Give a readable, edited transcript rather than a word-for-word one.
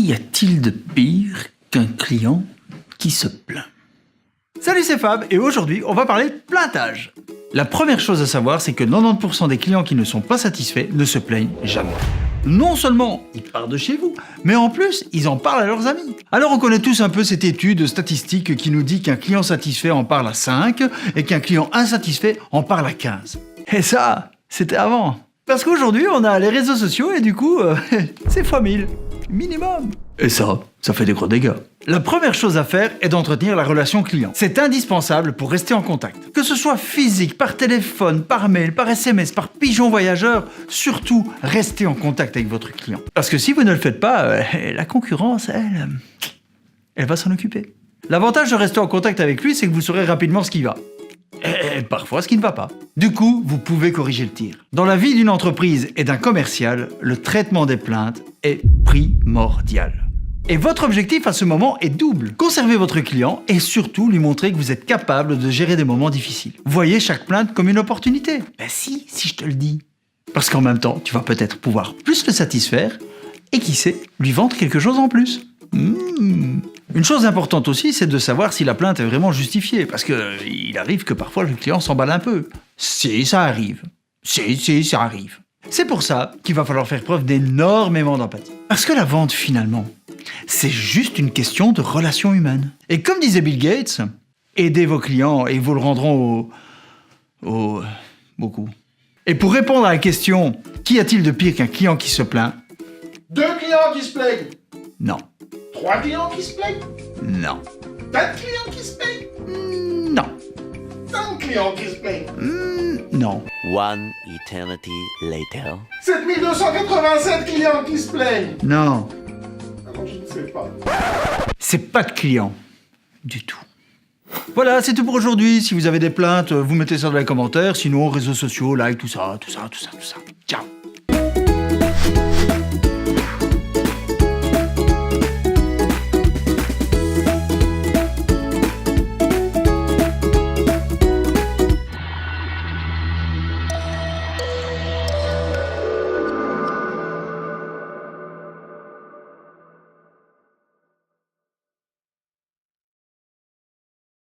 Qu'y a-t-il de pire qu'un client qui se plaint? Salut, c'est Fab et aujourd'hui on va parler plaintage. La première chose à savoir, c'est que 90% des clients qui ne sont pas satisfaits ne se plaignent jamais. Non seulement ils partent de chez vous, mais en plus ils en parlent à leurs amis. Alors on connaît tous un peu cette étude statistique qui nous dit qu'un client satisfait en parle à 5 et qu'un client insatisfait en parle à 15. Et ça, c'était avant. Parce qu'aujourd'hui on a les réseaux sociaux et du coup, c'est x 1000. Minimum. Et ça fait des gros dégâts. La première chose à faire est d'entretenir la relation client. C'est indispensable pour rester en contact. Que ce soit physique, par téléphone, par mail, par SMS, par pigeon voyageur, surtout restez en contact avec votre client. Parce que si vous ne le faites pas, la concurrence, elle va s'en occuper. L'avantage de rester en contact avec lui, c'est que vous saurez rapidement ce qui va. Et parfois ce qui ne va pas. Du coup, vous pouvez corriger le tir. Dans la vie d'une entreprise et d'un commercial, le traitement des plaintes est primordial. Et votre objectif à ce moment est double. Conserver votre client et surtout lui montrer que vous êtes capable de gérer des moments difficiles. Voyez chaque plainte comme une opportunité. Ben si je te le dis. Parce qu'en même temps, tu vas peut-être pouvoir plus le satisfaire et qui sait, lui vendre quelque chose en plus. Une chose importante aussi, c'est de savoir si la plainte est vraiment justifiée, parce qu'il arrive que parfois le client s'emballe un peu. Si, ça arrive. Si, ça arrive. C'est pour ça qu'il va falloir faire preuve d'énormément d'empathie. Parce que la vente, finalement, c'est juste une question de relation humaine. Et comme disait Bill Gates, aidez vos clients et ils vous le rendront beaucoup. Et pour répondre à la question, qu'y a-t-il de pire qu'un client qui se plaint? 2 clients qui se plaignent. Non. 3 clients qui se plaignent. Non. 4 clients qui se plaignent. Non. 5 clients qui se plaignent. Non. One eternity later. 7287 clients qui se plaignent. Non. Alors je ne sais pas. C'est pas de client. Du tout. Voilà, c'est tout pour aujourd'hui. Si vous avez des plaintes, vous mettez ça dans les commentaires. Sinon, réseaux sociaux, like, tout ça.